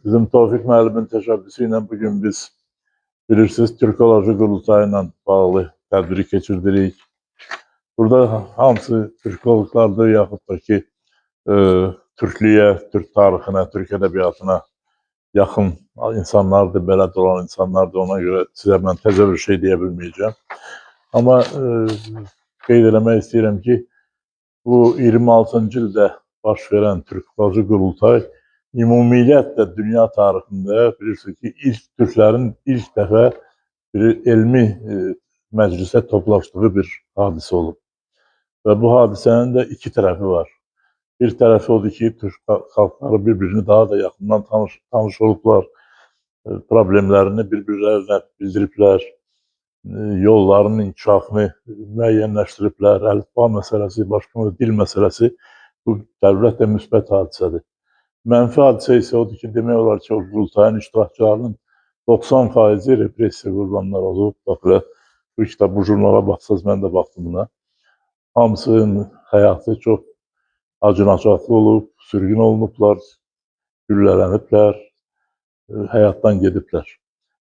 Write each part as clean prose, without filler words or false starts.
Bizim Tevfik müəllimin təşəbbüsü ilə bugün biz bilirsiniz Türkoloji qurultayı ilə bağlı tədbiri keçirdirik. Burada hamısı türkoloqlardır, yaxud da ki, Türklüyə, Türk tarixinə, Türk ədəbiyyatına yaxın insanlardır, belə olan insanlardır. Ona görə sizə mən təzə bir şey deyə bilməyəcəm. Amma qeyd eləmək istəyirəm ki, bu 26-cı ildə baş verən Türkoloji qurultay ümumiyyətlə dünya tarixində bilirsiniz ki, Türklərin ilk dəfə bir elmi məclisə toplaşdığı bir hadisə olub. Və bu hadisənin də iki tərəfi var. Bir tərəfi odur ki, Türk xalqları bir-birini daha da yaxından tanış olublar, problemlərini bir-birlərinə bildiriblər, yolların inkişafını müəyyənləşdiriblər, əlifba məsələsi, başqa dil məsələsi bu əlbəttə müsbət hadisədir. Mənfi hadisə isə odur ki, demək olar ki, o qurultayın iştirakçılarının 90% repressiya qurbanları olub. Bax, belə, bu kitab, bu jurnala baxsınız, mən də baxdım buna. Hamısının həyatı çox acınacaqlı olub, sürgün olunublar, güllələniblər, həyatdan gediblər.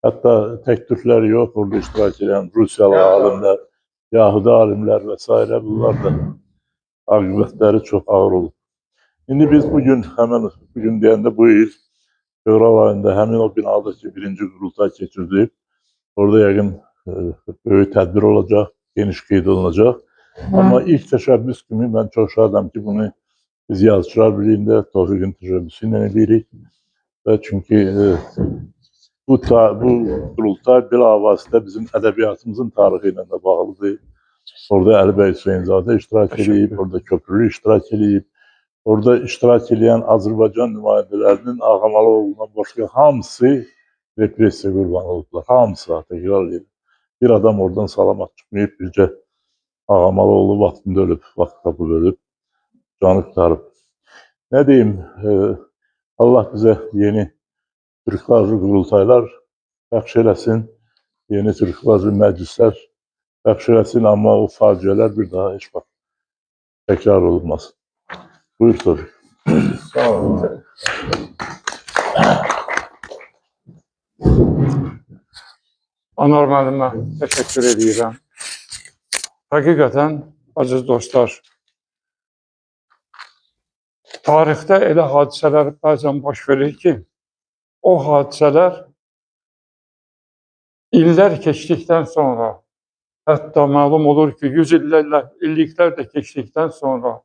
Hətta tək Türklər yox, orada iştirak edən Rusiyalı alimlər, Yahudi alimlər və s. bunlar da aqibətləri çox ağır olub. İndi biz bugün, həmən bugün deyəndə bu il fevral ayında həmin o binada ki, birinci qurultay keçirilib. Orada yəqin böyük tədbir olacaq, geniş qeyd olunacaq. Amma ilk təşəbbüs kimi mən çox şadam ki, bunu biz yazıçılar birliyində Tevfikin təşəbbüsü ilə edirik. Və çünki bu qurultay bilavasitə bizim ədəbiyyatımızın tarixi ilə də bağlıdır. Orada Əli bəy Hüseynzadə iştirak edib, orada Köprülü iştirak edib. Orada iştirak edən Azərbaycan nümayəndələrinin Ağamalıoğlundan başqa hamısı repressiya qurbanı olublar. Hamısı, təkrar edir. Bir adam oradan salamat çıxmayıb, bircə Ağamalıoğlu vaxtında ölüb, vaxt tapıb ölüb, canı qurtarıb. Nə deyim, Allah bizə yeni Türkoloji qurultaylar bəxş eləsin, yeni Türkoloji məclislər bəxş eləsin, amma o faciələr bir daha heç vaxt təkrar olunmasın. Buyur Tevfik. Sağ olun. Anar müəllimə təşəkkür edirəm. Həqiqətən, aziz dostlar, tarixdə elə hadisələr bəzən baş verir ki, o hadisələr illər keçdikdən sonra, hətta məlum olur ki, 100 illiklər də keçdikdən sonra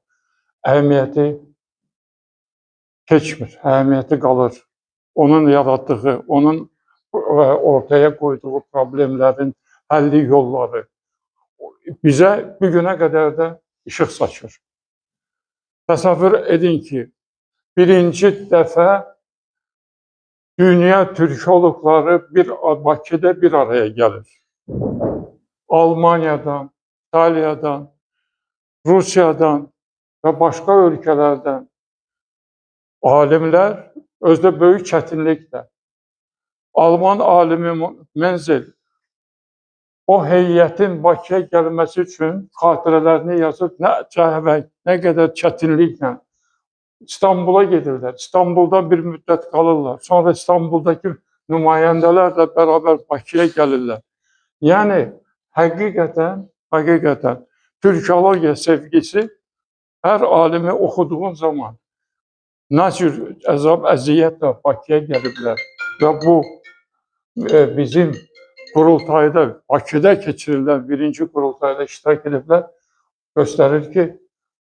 əhəmiyyəti keçmir, əhəmiyyəti qalır. Onun yaratdığı, onun ortaya qoyduğu problemlərin həlli yolları bizə bir günə qədər də işıq saçır. Təsəvvür edin ki, birinci dəfə dünya türkoloqları Bakıda bir araya gəlir. Almaniyadan, İtaliyadan, Rusiyadan və başqa ölkələrdən alimlər özdə böyük çətinliklə. Alman alimi Menzel o heyətin Bakıya gəlməsi üçün xatirələrini yazıb, nə cəhvək, nə qədər çətinliklə İstanbula gedirlər. İstanbulda bir müddət qalırlar. Sonra İstanbuldakı nümayəndələrlə bərabər Bakıya gəlirlər. Yəni, həqiqətən türkologiya sevgisi hər alimi oxuduğun zaman nə cür əzab, əziyyətlə Bakıya gəliblər və bu bizim qurultayda, Bakıda keçirilən birinci qurultayda iştirak ediblər, göstərir ki,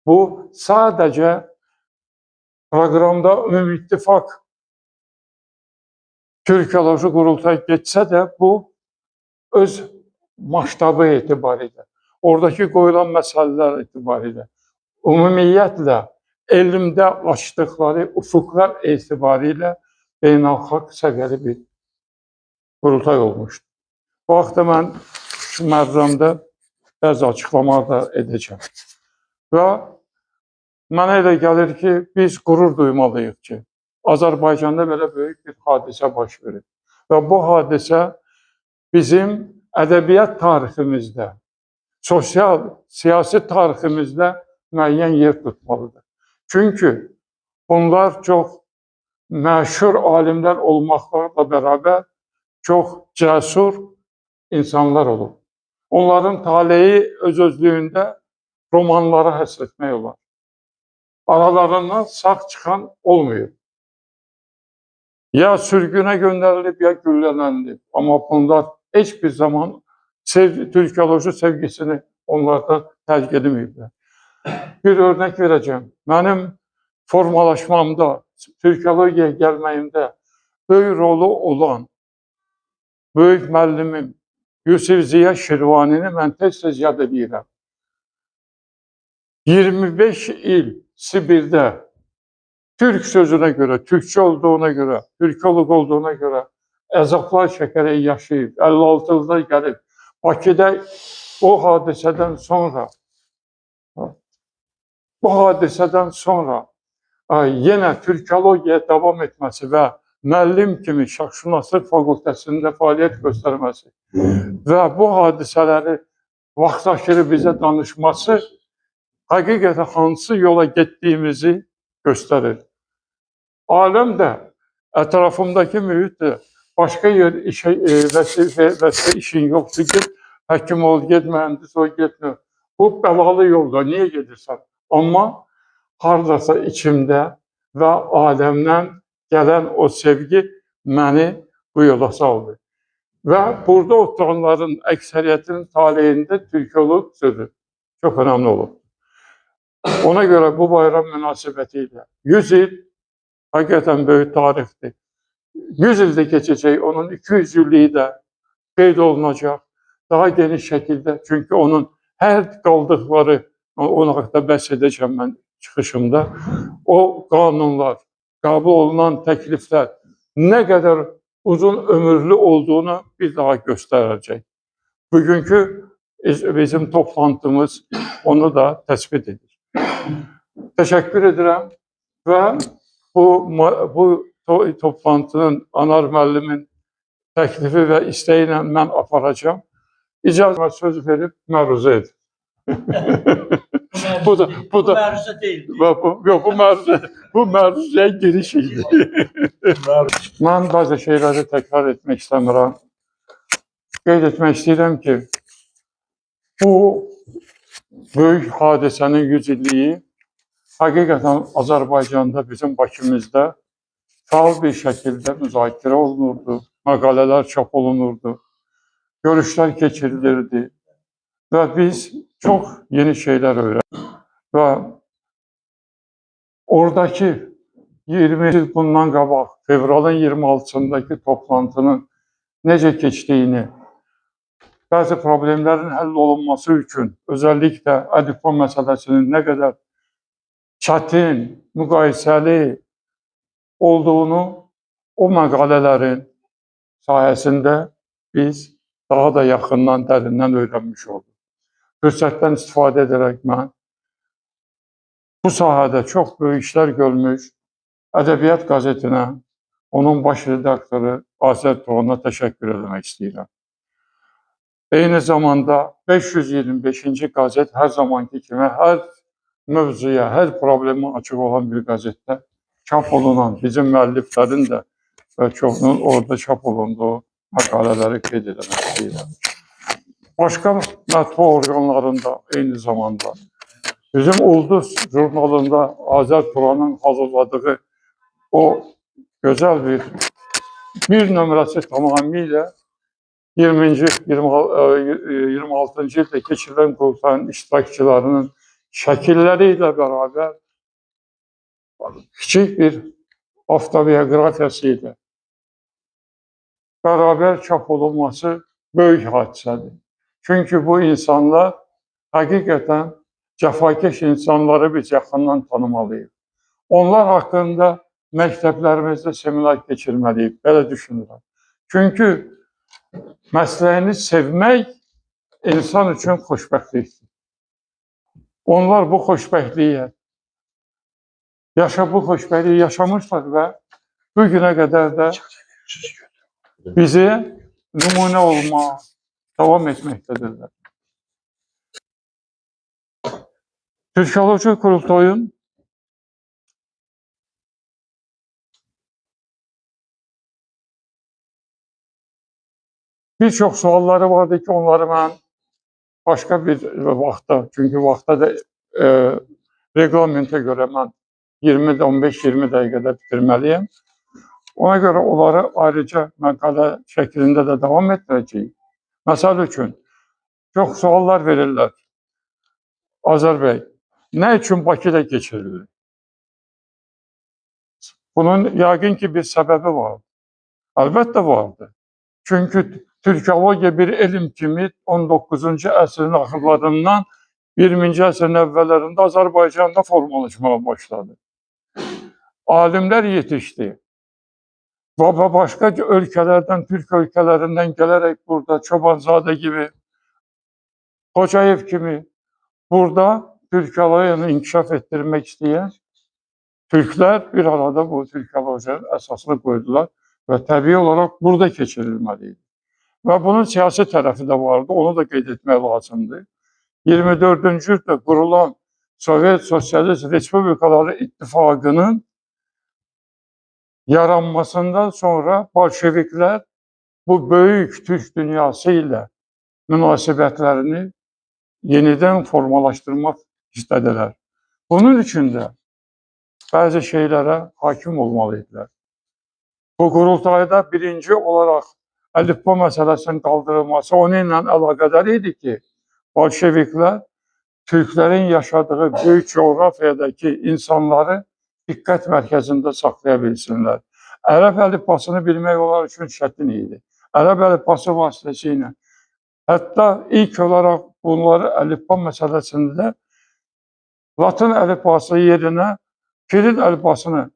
bu sadəcə proqramda Ümumİttifaq Türkoloji qurultay geçsə də, bu öz maştabı etibarilə, oradakı qoyulan məsələlər etibarilə, ümumiyyətlə elmdə açdıqları ufuqlar etibarilə beynəlxalq səviyyəli bir qurultay olmuşdur. Bu vaxtda mən şu məqamda bəzi açıqlamalar da edəcəm. Və mənə elə gəlir ki, biz qürur duymalıyıq ki, Azərbaycanda belə böyük bir hadisə baş verir. Və bu hadisə bizim ədəbiyyat tariximizdə, sosial, siyasi tariximizdə müəyyən yer tutmalıdır. Çünki bunlar çox məşhur alimlər olmaqlarla bərabər çox cəsur insanlar olub. Onların taleyi öz-özlüyündə romanlara həsr etmək olar. Aralarından sağ çıxan olmuyor. Ya sürgünə göndərilib, ya güllələnilib. Amma bunlar heç bir zaman türkoloji sevgisini onlardan tərk edilməyiblər. Bir örnek verəcəm. Mənim formalaşmamda, türkologiyaya gəlməyimdə böyük rolu olan böyük müəllimim Yusif Ziya Şirvanini mən tez-tez yad edirəm. 25 il Sibirdə Türk sözünə görə, Türkçə olduğuna görə, türkoloq olduğuna görə əzablar çəkərək yaşayıb, 56 ildə gəlib. Bakıda o hadisədən sonra yenə türkologiyaya davam etməsi və müəllim kimi şəxsşünaslıq fakültəsində fəaliyyət göstərməsi və bu hadisələri vaxtaşırı bizə danışması həqiqətən hansı yola getdiyimizi göstərir. Aləm də, ətrafımdakı mühit də başqa yer vəzifə işin yoxdur, get, həkim ol, get, mühəndis ol, getmir. Bu bəlalı yolda, niyə gedirsən? Amma haradasa içimdə və aləmdən gələn o sevgi məni bu yola saldı. Və burada oturanların əksəriyyətinin taleyində türkoloq sözü çox önəmli olur. Ona görə bu bayram münasibəti ilə 100 il həqiqətən böyük tarixdir. 100 ildə keçəcək, onun 200 illiyi də qeyd olunacaq daha geniş şəkildə. Çünki onun hər qaldıqları, onun haqqında bəhs edəcəm mən çıxışımda, o qanunlar, qəbul olunan təkliflər nə qədər uzun ömürlü olduğunu bir daha göstərəcək. Bugünkü bizim toplantımız onu da təsbit edir. Təşəkkür edirəm və bu toplantının Anar müəllimin təklifi və istəyi ilə mən aparacağım. İcazə söz verib məruzə edir. Bu məruzə deyil. Yox, bu məruzəyə giriş idi. Mən bəzi şeyləri təkrar etmək istəmirəm. Qeyd etmək istəyirəm ki, bu böyük hadisənin 100 illiyi həqiqətən Azərbaycanda, bizim Bakımızda fəal bir şəkildə müzakirə olunurdu, məqalələr çap olunurdu, görüşlər keçirilirdi və biz çox yeni şeylər öyrəndik. Və oradakı 20 il bundan qabaq, fevralın 26-sındakı toplantının necə keçdiyini, bəzi problemlərin həll olunması üçün, özəlliklə ədipon məsələsinin nə qədər çətin, müqayisəli olduğunu o məqalələrin sayəsində biz daha da yaxından, dərindən öyrənmiş olduq. Fürsətdən istifadə edərək mən bu sahədə çox böyük işlər görmüş Ədəbiyyat qəzetinə, onun baş redaktoru Azər Tuğuna təşəkkür etmək istəyirəm. Eyni zamanda 525-ci qəzet hər zamanki kimi hər mövzuya, hər problemi açıq olan bir qəzetdə çap olunan, bizim müəlliflərin də və çoxunun orada çap olunduğu məqalələri qeyd etmək istəyirəm. Başqa mətbu orqanlarında eyni zamanda bizim Ulduz jurnalında Azər Turanın hazırladığı o gözəl bir nömrəsi tamamilə 26-cı ildə keçirilən qurultayın iştirakçılarının şəkilləri ilə bərabər kiçik bir avtobiografiyası ilə bərabər çap olunması böyük hadisədir. Çünki bu insanlar həqiqətən cəfakeş insanları biz yaxından tanımalıyıq. Onlar haqqında məktəblərimizdə seminar keçirməliyik, belə düşünürəm. Çünki məsləyini sevmək insan üçün xoşbəxtlikdir. Onlar bu xoşbəxtliyi yaşamışlar və bu günə qədər də bizi nümunə olmağa davam etməkdədirlər. Türkoloji Qurultayın Bir çox sualları vardı ki, onları mən başqa bir vaxtda, çünki vaxtda da reglamentə görə mən 15-20 dəqiqədə bitirməliyəm. Ona görə onları ayrıca məqalə şəklində də davam etdirəcəyik. Məsəl üçün, çox suallar verirlər. Azər bəy, nə üçün Bakıda keçirilir? Bunun yəqin ki, bir səbəbi var. Əlbəttə vardır. Çünki türkologiya bir elm kimi 19-cu əsrin axırlarından 20-ci əsrin əvvəllərində Azərbaycanda formalaşmağa başladı. Alimlər yetişdi. Və başqa ölkələrdən, Türk ölkələrindən gələrək burada Çobanzadə gibi, Xocayev kimi burada türkologiyanı inkişaf etdirmək istəyən Türklər bir arada bu türkologiyanın əsasını qoydular və təbii olaraq burada keçirilməliydi. Və bunun siyasi tərəfi də vardı, onu da qeyd etmək lazımdır. 24-cü ildə qurulan Sovet Sosialist Respublikaları İttifaqının yaranmasından sonra Bolşeviklər bu böyük Türk dünyası ilə münasibətlərini yenidən formalaşdırmaq istədilər. Bunun üçün də bəzi şeylərə hakim olmalıydilər. Bu qurultayda birinci olaraq əlifba məsələsinin qaldırılması onunla əlaqədar idi ki, Bolşeviklər Türklərin yaşadığı böyük coğrafiyadakı insanları diqqət mərkəzində saxlaya bilsinlər. Ərəb əlifbasını bilmək onlar üçün çətin idi. Ərəb əlifbası vasitəsilə hətta ilk olaraq bunları əlifba məsələsində Latın əlifbası yerinə Kiril əlifbasını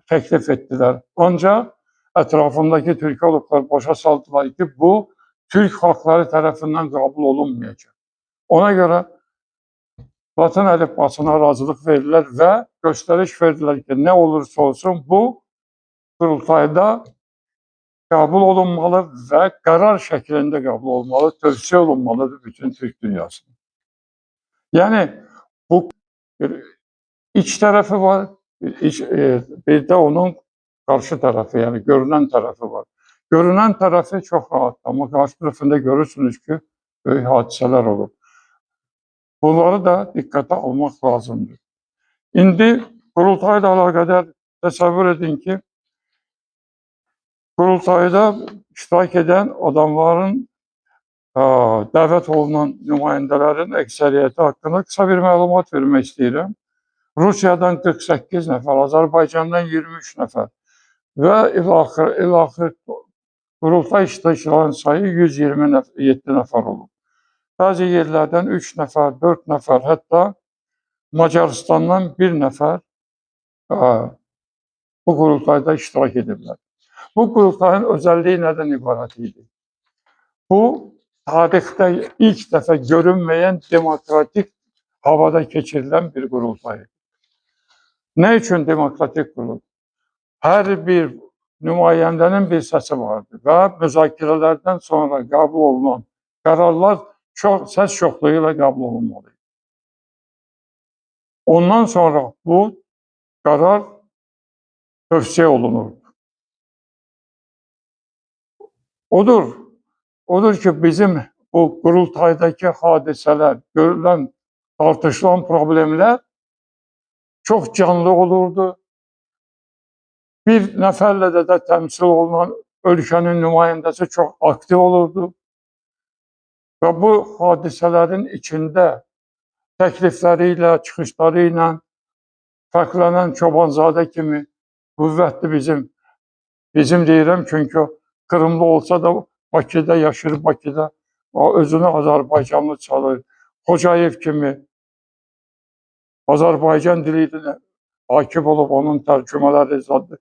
təklif etdilər. Ancaq ətrafındakı türkologlar başa saldılar ki, bu Türk xalqları tərəfindən qəbul olunmayacaq. Ona görə Latın əlifbasına razılıq verirlər və göstəriş verdilər ki, nə olursa olsun bu qurultayda qəbul olunmalı və qərar şəklində qəbul olunmalı, tövsiyə olunmalıdır bütün Türk dünyasına. Yəni, bu iç tərəfi var, bir də onun qarşı tərəfi, yəni görünən tərəfi var. Görünən tərəfi çox rahat, amma qarşı tərəfində görürsünüz ki, böyük hadisələr olur. Bunları da diqqətə almaq lazımdır. İndi qurultayla əlaqədar təsəvvür edin ki, qurultayda iştirak edən adamların, dəvət olunan nümayəndələrin əksəriyyəti haqqında qısa bir məlumat vermək istəyirəm. Rusiyadan 48 nəfər, Azərbaycandan 23 nəfər və ilaxır qurultay iştirakçıların sayı 127 nəfər olub. Bəzi yerlərdən 3 nəfər, 4 nəfər, hətta Macarıstandan 1 nəfər bu qurultayda iştirak ediblər. Bu qurultayın özəlliyi nədən ibarət idi? Bu, tarixdə ilk dəfə görünməyən demokratik havada keçirilən bir qurultay. Nə üçün demokratik qurultay? Hər bir nümayəndənin bir səsi vardı və müzakirələrdən sonra qəbul olunan qərarlar səs çoxluğu ilə qəbul olunmalı. Ondan sonra bu qərar tövsiyə olunurdu. Odur ki, bizim bu qurultaydakı hadisələr, görülən, tartışılan problemlər çox canlı olurdu. Bir nəfərlə də təmsil olunan ölkənin nümayəndəsi çox aktiv olurdu. Və bu hadisələrin içində təklifləri ilə, çıxışları ilə fərqlənən Çobanzadə kimi qüvvətli bizim deyirəm, çünki Kırımlı olsa da Bakıda yaşır, Bakıda özünü Azərbaycanlı çalır. Xocayev kimi Azərbaycan dili ilə hakim olub, onun tərcümələri zadı.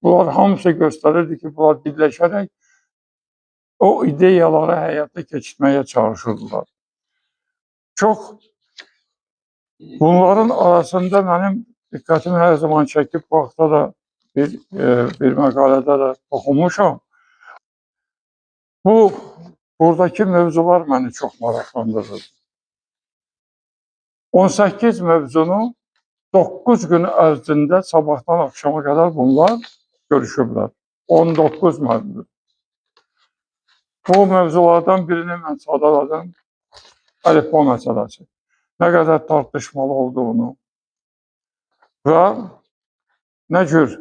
Bunlar hamısı göstərirdi ki, bunlar birləşərək o ideyaları həyata keçirməyə çalışırdılar. Bunların arasında mənim diqqətimi hər zaman çəkib, bu vaxtda da bir məqalədə də oxumuşam. Buradakı mövzular məni çox maraqlandırır. 18 mövzunu 9 gün ərzində sabahdan axşama qədər bunlar görüşüblər. 19 mövzu. Bu mövzulardan birini mən sadaladım. Əlifba məsələsi. Nə qədər tartışmalı olduğunu və nə cür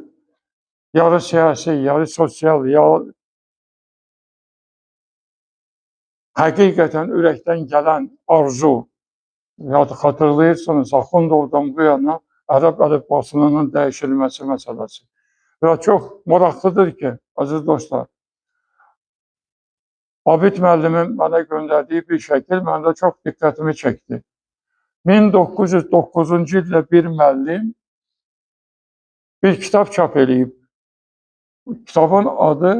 yarı siyasi, yarı sosial, həqiqətən ürəkdən gələn arzu, xatırlayırsınız, Axundovdan bu yana ərəb əlifbasının dəyişilməsi məsələsi. Və çox maraqlıdır ki, əziz dostlar, Abid müəllimin mənə göndərdiyi bir şəkil məndə çox diqqətimi çəkdi. 1909-cu ildə bir müəllim bir kitab çap edib. Kitabın adı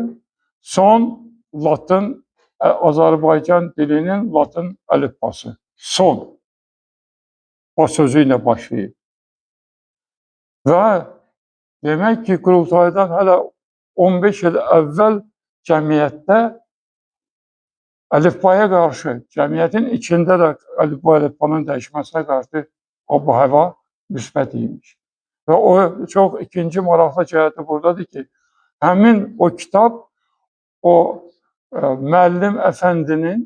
Son Latın Azərbaycan dilinin Latın əlifbası. Son. O sözü ilə başlayıb. Və demək ki, qurultaydan hələ 15 il əvvəl cəmiyyətdə əlifbaya qarşı, cəmiyyətin içində də əlifbanın dəyişməsinə qarşı ab-hava müsbət imiş. Və o çox ikinci maraqlı cəhəti buradadır ki, həmin o kitab o müəllim əfəndinin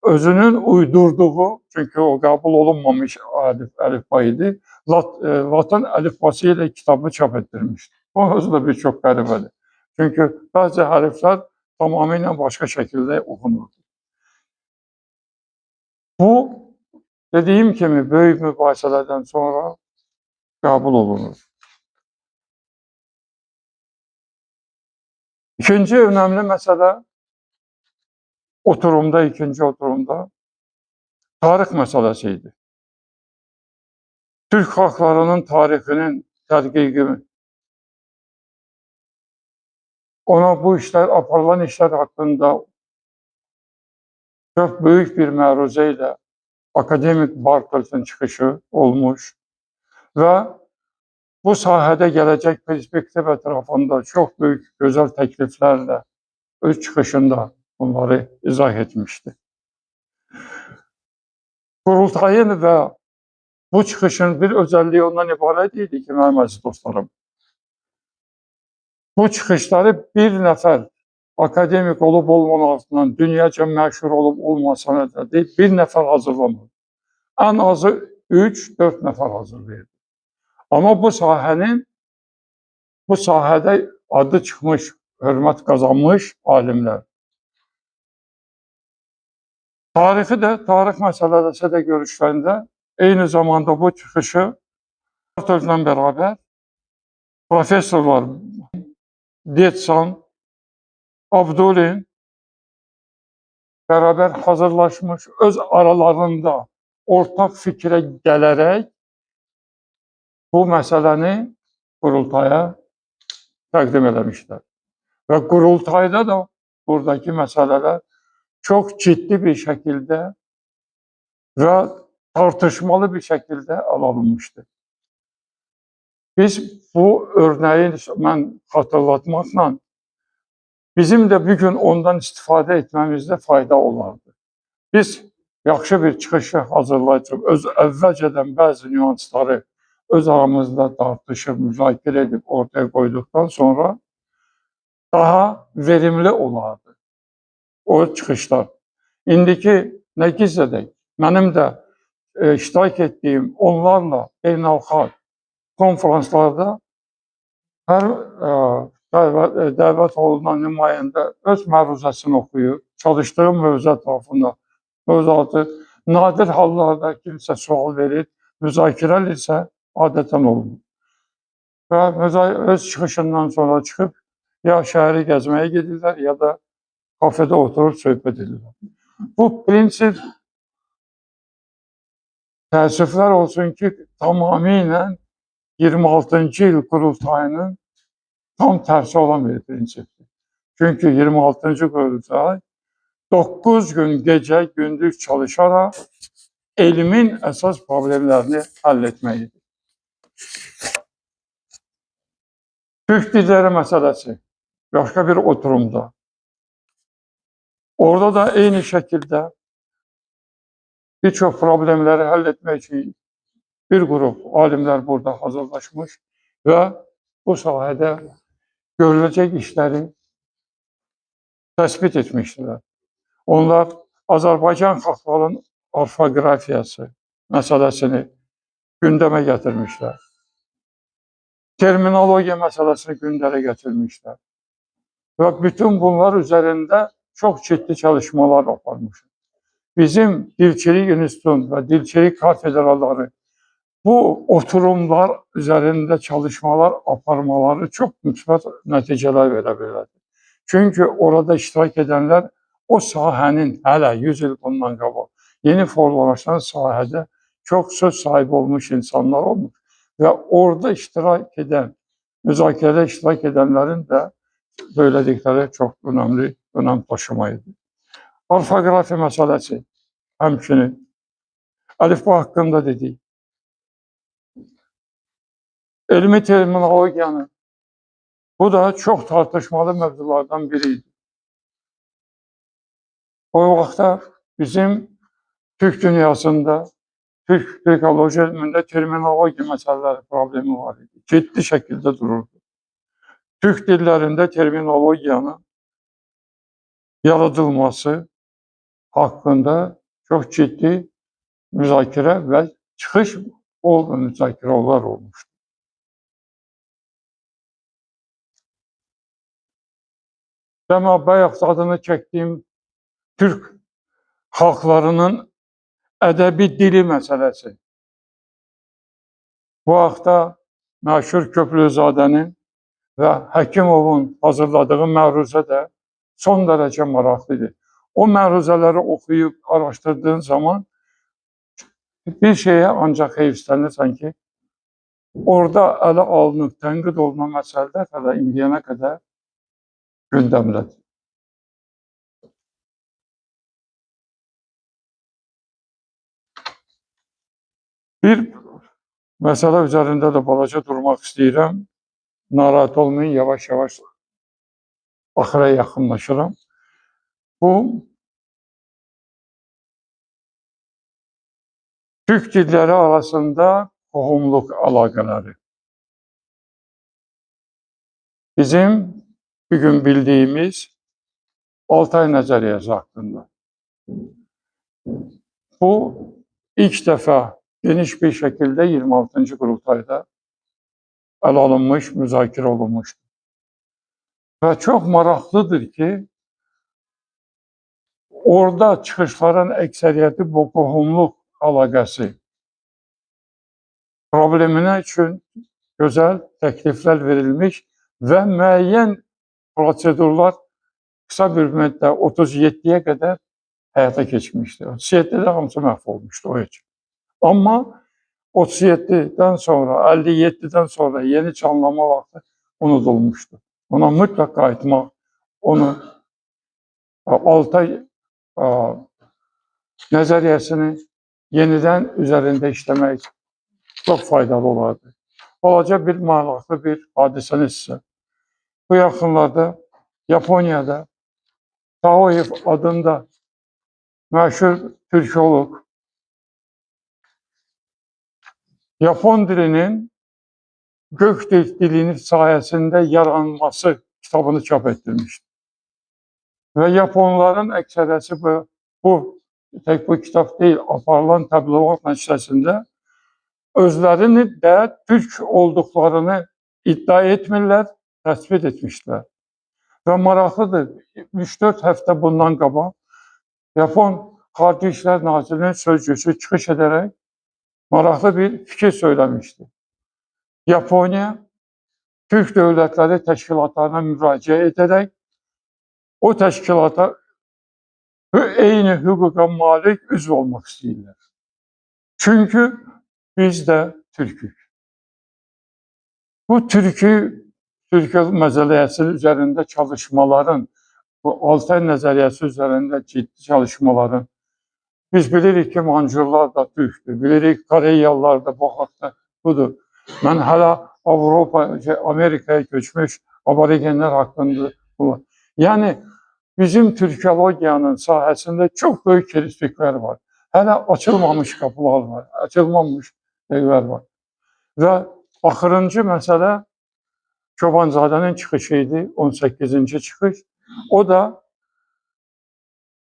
özünün uydurduğu, çünki o qəbul olunmamış əlifba idi, Latın əlifbası ilə kitabı çap etdirmişdir. O özü də bir çox qəribədir. Çünki bəzi hərflər tamamilə başqa şəkildə oxunur. Bu, dediyim kimi, böyük mübahisələrdən sonra qəbul olunur. İkinci önəmli məsələ ikinci oturumda tarix məsələsi idi. Türk xalqlarının tarixinin tədqiqi, ona bu işlər, aparılan işlər haqqında çox böyük bir məruzə ilə akademik Bartolfun çıxışı olmuş və bu sahədə gələcək perspektiv ətrafında çox böyük, gözəl təkliflərlə öz çıxışında bunları izah etmişdi. Qurultayın və bu çıxışın bir özəlliyi ondan ibarət idi ki, mənim əziz dostlarım, bu çıxışları bir nəfər akademik olub olmamasından, dünyaca məşhur olub olmasına da deyil, bir nəfər hazırlamır. Ən azı 3-4 nəfər hazırlayırdı. Amma bu sahədə adı çıxmış, hörmət qazanmış alimlər. Tarix məsələsi də görüşlərində eyni zamanda bu çıxışı Bartolfla bərabər professorlar Detsan, Abdulin bərabər hazırlaşmış, öz aralarında ortaq fikrə gələrək bu məsələni qurultaya təqdim eləmişlər. Və qurultayda da buradakı məsələlər çox ciddi bir şəkildə və tartışmalı bir şəkildə ələ alınmışdır. Biz bu örnəyi mən xatırlatmaqla bizim də bugün ondan istifadə etməmizdə fayda olardı. Biz yaxşı bir çıxışı hazırlayacaq, öz əvvəlcədən bəzi nüansları öz aramızda tartışıb, müzakirə edib ortaya qoyduqdan sonra daha verimli olardı o çıxışlar. İndiki nə gizlədək, mənim də iştirak etdiyim onlarla beynəlxalq konferanslarda hər dəvət olunan nümayəndə öz məruzəsini oxuyur, çalışdığım mövzu ətrafında, mövzuatı nadir hallarda kimsə sual verir, müzakirə isə adətən olunur. Və öz çıxışından sonra çıxıb ya şəhəri gəzməyə gedirlər, ya da kafedə oturub söhbət edirlər. Bu prinsip təəssüflər olsun ki, tamamilə 26-cı il qurultayının tam tərsi olan bir prinsipdir. Çünki 26-cı qurultay 9 gün gecə, gündüz çalışaraq elmin əsas problemlərini həll etməlidir. Türk dilləri məsələsi başqa bir oturumda. Orada da eyni şəkildə bir çox problemləri həll etmək üçün bir qrup alimlər burada hazırlaşmış və bu sahədə görüləcək işləri təsbit etmişdilər. Onlar Azərbaycan xalqlarının orfoqrafiyası məsələsini gündəmə gətirmişlər. Terminologiya məsələsini gündəmə gətirmişlər. Və bütün bunlar üzərində çox ciddi çalışmalar aparmışlar. Bizim Dilçilik İnstitutunun və Dilçilik kafedraları bu oturumlar üzərində çalışmalar aparmaları çox müsbət nəticələr verə bilər. Çünki orada iştirak edənlər o sahənin hələ 100 il bundan qabaq yeni formalaşan sahədə çox söz sahibi olmuş insanlar olmuş və orada iştirak edən, müzakirədə iştirak edənlərin də söylədikləri çox önəmli, önəm daşımaydı. Orfoqrafiya məsələsi həmçinin əlifba haqqında dedik. Elmi terminologiyanın bu da çox tartışmalı mövzulardan biriydi. O vaxtda bizim Türk dünyasında, Türkoloji elmində terminologiya məsələləri problemi var idi. Ciddi şəkildə dururdu. Türk dillərində terminologiyanın yaradılması haqqında çox ciddi müzakirə və çıxış müzakirələr olmuşdu. Demək, bayaq adını çəkdiyim Türk xalqlarının ədəbi dili məsələsi. Bu vaxtda məşhur Köprülüzadənin və Həkimovun hazırladığı məruzə də son dərəcə maraqlıdır. O məruzələri oxuyub araşdırdığın zaman bir şeyə ancaq heyfslənirsən ki, orada ələ alınıb, tənqid olunan məsələlər hələ indiyənə qədər gündəmdədir. Bir məsələ üzərində də balaca durmaq istəyirəm. Narahat olmayın, yavaş-yavaş axıra yaxınlaşıram. Bu, Türk dilləri arasında qohumluq əlaqələri. Bizim bugün bildiyimiz Altay nəzəriyyəsi haqqında. Bu, ilk dəfə geniş bir şəkildə 26-cı qurultayda ələ alınmış, müzakirə olunmuşdur. Və çox maraqlıdır ki, orada çıxışların əksəriyyəti bu qohumluq əlaqəsi probleminə üçün gözəl təkliflər verilmiş və müəyyən prosedurlar qısa bir müddətdə 37-yə qədər həyata keçmişdir. 37-də hamısı məhv olmuşdu o üçün. Amma 37-dən sonra, 57-dən sonra yeni canlanma vaxtı unudulmuşdu. Ona mütləq qayıtmaq, onu Altay nəzəriyyəsini yenidən üzərində işləmək çox faydalı olardı. Balaca bir maraqlı bir hadisəni sizə. Bu yaxınlarda Yaponiyada Taoyev adında məşhur türkoloq Yapon dilinin gök dilinin sayəsində yaranması kitabını çap etdirmişdir. Və Yaponların əksəriyyəti tək bu kitab deyil, aparılan təbliğat nəticəsində özlərini də türk olduqlarını iddia etmirlər, təsbit etmişlər. Və maraqlıdır, 3-4 həftə bundan qabaq Yapon Xarici İşlər Nazirinin sözcüsü çıxış edərək maraqlı bir fikir söyləmişdi. Yaponiya Türk Dövlətləri Təşkilatlarına müraciət edərək o təşkilata eyni hüquqa malik üzv olmaq istəyirlər. Çünki biz də türkük. Bu Türkiyə məsələsinin üzərində çalışmaların, bu Altay nəzəriyyəsi üzərində ciddi çalışmaların, biz bilirik ki, Mancurlar da türkdür, bilirik Koreyalılar da bu haqda budur. Mən hələ Amerikaya köçmüş aborigenlər haqqında bunlar. Yəni, bizim türkologiyanın sahəsində çox böyük kirişliklər var. Hələ açılmamış qapılar var, açılmamış şeylər var. Və axırıncı məsələ Çobanzadənin çıxışı idi, 18-ci çıxış. O da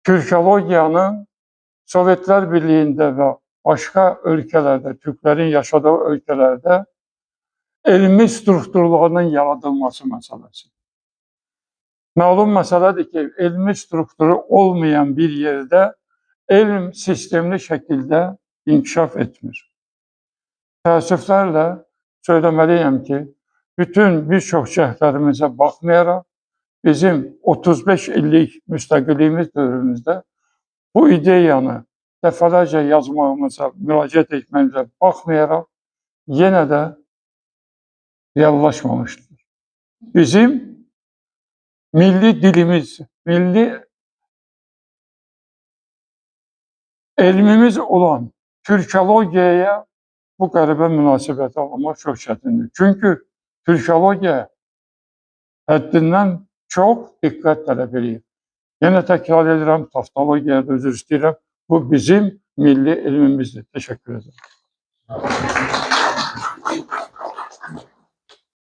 Türkologiyanın Sovetlər Birliyində və başqa ölkələrdə, Türklərin yaşadığı ölkələrdə elmi strukturlarının yaradılması məsələsi. Məlum məsələdir ki, elmi strukturu olmayan bir yerdə elm sistemli şəkildə inkişaf etmir. Təəssüflərlə söyləməliyəm ki, bütün bir çox cəhdlərimizə baxmayaraq, bizim 35 illik müstəqilliyimiz dövrümüzdə bu ideyanı dəfələrcə yazmağımıza, müraciət etməyimizə baxmayaraq, yenə də reallaşmamışdır. Bizim milli dilimiz, milli elmimiz olan Türkologiyaya bu qəribə münasibəti almaq çox çətindir. Çünki Türkologiya həddindən çox diqqət tələb edir. Yenə təkrar edirəm, taftologiyaya da üzr istəyirəm. Bu bizim milli elmimizdir. Təşəkkür ederim.